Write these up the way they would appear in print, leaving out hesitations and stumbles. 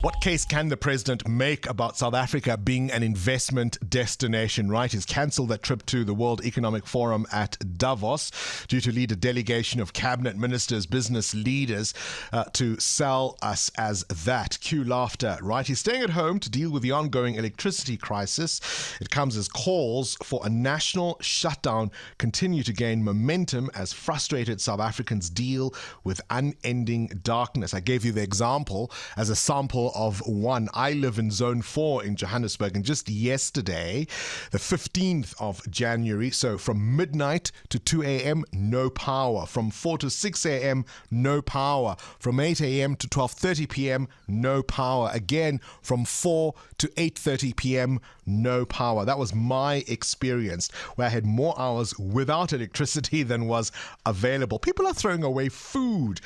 What case can the president make about South Africa being an investment destination, right? He's cancelled that trip to the World Economic Forum at Davos due to lead a delegation of cabinet ministers, business leaders to sell us as that. Cue laughter, right? He's staying at home to deal with the ongoing electricity crisis. It comes as calls for a national shutdown continue to gain momentum as frustrated South Africans deal with unending darkness. I gave you the example as a sample of one. I live in Zone 4 in Johannesburg, and just yesterday, the 15th of January, so from midnight to 2 a.m., no power. From 4 to 6 a.m., no power. From 8 a.m. to 12:30 p.m., no power. Again, from 4 to 8:30 p.m., no power. That was my experience, where I had more hours without electricity than was available. People are throwing away food.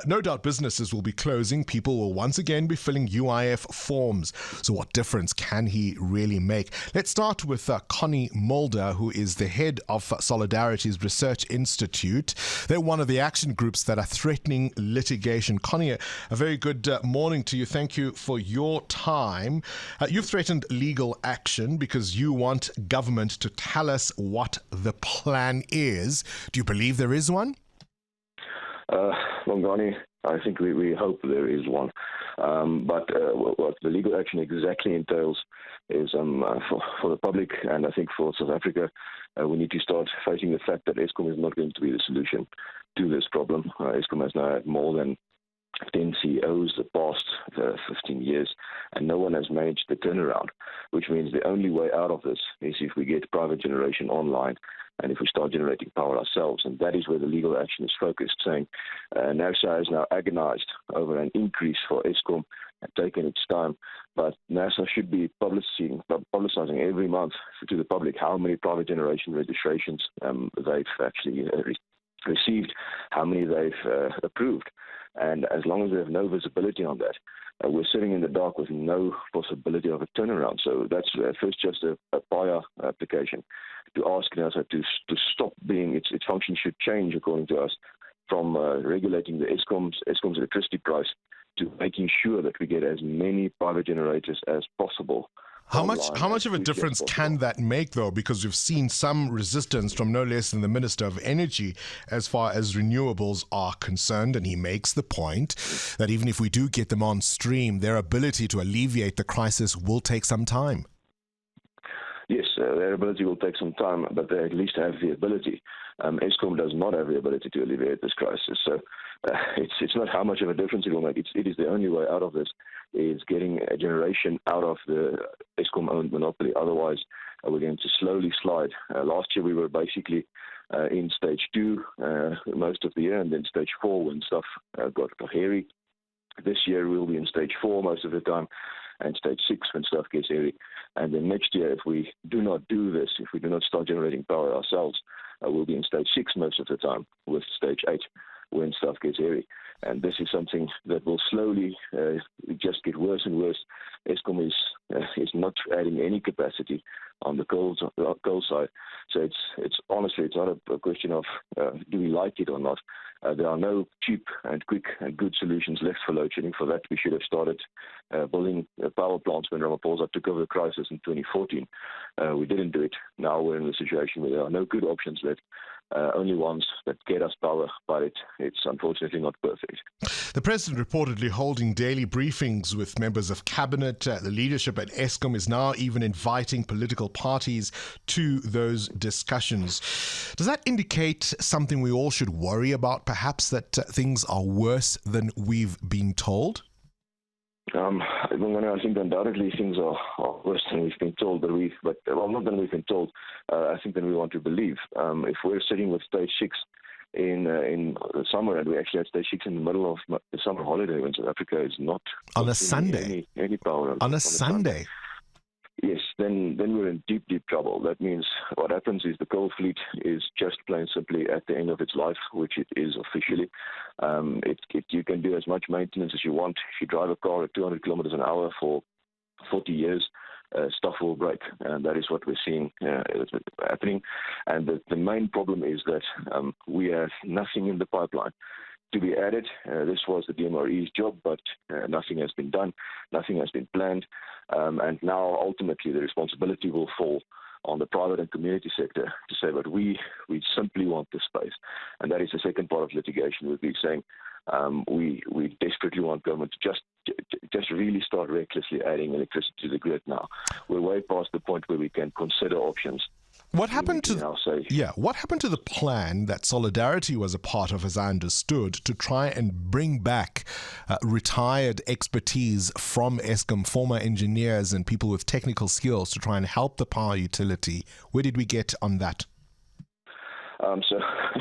No doubt businesses will be closing. People will once again be filling UIF forms. So what difference can he really make? Let's start with Connie Mulder, who is the head of Solidarity's Research Institute. They're one of the action groups that are threatening litigation. Connie, a very good morning to you. Thank you for your time. You've threatened legal action because you want government to tell us what the plan is. Do you believe there is one? Longani, I think we hope there is one. But what the legal action exactly entails is for the public, and I think for South Africa, we need to start facing the fact that Eskom is not going to be the solution to this problem. Eskom has now had more than 10 CEOs the past 15 years, and no one has managed the turnaround, which means the only way out of this is if we get private generation online and if we start generating power ourselves. And that is where the legal action is focused, saying NASA is now agonized over an increase for Eskom and taken its time, but NASA should be publicizing every month to the public how many private generation registrations they've actually received, how many they've approved. And as long as we have no visibility on that, we're sitting in the dark with no possibility of a turnaround. So that's first just a prior application to ask NASA to stop being, its function should change according to us from regulating the Eskom's electricity price to making sure that we get as many private generators as possible. How much of a difference can that make, though? Because we've seen some resistance from no less than the Minister of Energy as far as renewables are concerned, and he makes the point that even if we do get them on stream, their ability to alleviate the crisis will take some time. Yes, their ability will take some time, but they at least have the ability. Eskom does not have the ability to alleviate this crisis. So it's not how much of a difference it will make. It is the only way out of this is getting a generation out of the Eskom-owned monopoly. Otherwise, we're going to slowly slide. Last year, we were basically in stage 2 most of the year, and then stage 4 when stuff got hairy. This year, we'll be in stage 4 most of the time, and stage 6 when stuff gets hairy. And then next year, if we do not do this, if we do not start generating power ourselves, we'll be in stage 6 most of the time, with stage 8 when stuff gets hairy. And this is something that will slowly just get worse and worse. Eskom is not adding any capacity on the coal side. So it's honestly, it's not a question of do we like it or not. There are no cheap and quick and good solutions left for load shedding. For that, we should have started building power plants when Ramaphosa took over the crisis in 2014. We didn't do it. Now we're in a situation where there are no good options left. Only ones that get us power, but it's unfortunately not perfect. The president reportedly holding daily briefings with members of cabinet. The leadership at Eskom is now even inviting political parties to those discussions. Does that indicate something we all should worry about, perhaps, that things are worse than we've been told? I think undoubtedly things are worse than we've been told, not than we've been told. I think than we want to believe. If we're sitting with stage 6 in the summer, and we actually had stage 6 in the middle of the summer holiday when South Africa is not on a Sunday, any power on a Sunday. Yes, then we're in deep trouble. That means what happens is the coal fleet is just plain simply at the end of its life, which it is officially. You can do as much maintenance as you want. If you drive a car at 200 kilometers an hour for 40 years, stuff will break, and that is what we're seeing happening. And the main problem is that we have nothing in the pipeline to be added. This was the DMRE's job, but nothing has been done, nothing has been planned, and now ultimately the responsibility will fall on the private and community sector to say, but we simply want this space. And that is the second part of litigation, would be saying we desperately want government to just really start recklessly adding electricity to the grid now. We're way past the point where we can consider options. What happened to what happened to the plan that Solidarity was a part of, as I understood, to try and bring back retired expertise from Eskom, former engineers and people with technical skills to try and help the power utility? Where did we get on that?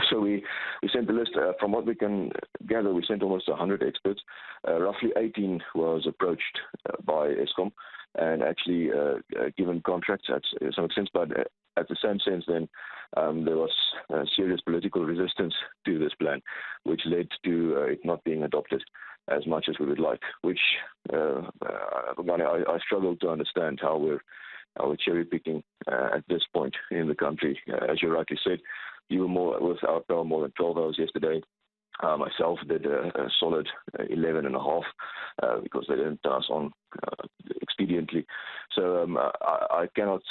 So we sent the list. From what we can gather, we sent almost 100 experts. Roughly 18 was approached by Eskom and actually given contracts at some extent, but at the same sense then there was serious political resistance to this plan, which led to it not being adopted as much as we would like, which I struggle to understand how we're cherry picking at this point in the country. As you rightly said, you were without power more than 12 hours yesterday. Myself did a solid 11 and a half because they didn't turn us on expediently. So I cannot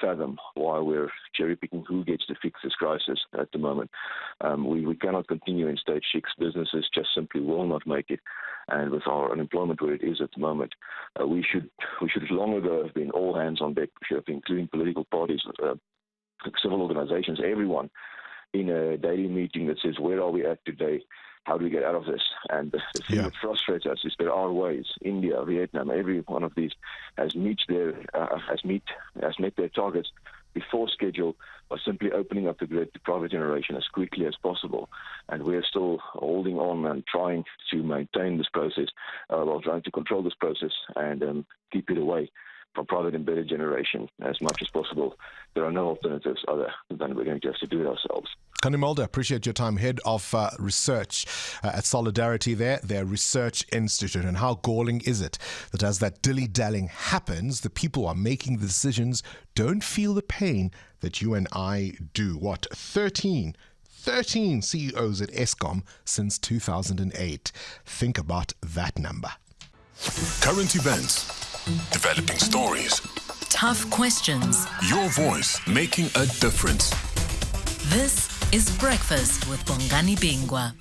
fathom why we're cherry picking who gets to fix this crisis at the moment. We cannot continue in stage 6. Businesses just simply will not make it. And with our unemployment where it is at the moment, we should long ago have been all hands on deck, including political parties, civil organizations, everyone, in a daily meeting that says, where are we at today? How do we get out of this? And the thing that frustrates us is there are ways. India, Vietnam, every one of these has met their targets before schedule by simply opening up the grid to private generation as quickly as possible. And we're still holding on and trying to maintain this process, while trying to control this process and keep it away from private embedded generation as much as possible. There are no alternatives other than we're going to have to do it ourselves. Connie Mulder, appreciate your time. Head of research at Solidarity their research institute. And how galling is it that as that dilly-dallying happens, the people who are making the decisions don't feel the pain that you and I do. 13 CEOs at Eskom since 2008. Think about that number. Current events. Developing stories. Tough questions. Your voice making a difference. This is Breakfast with Bongani Bingwa.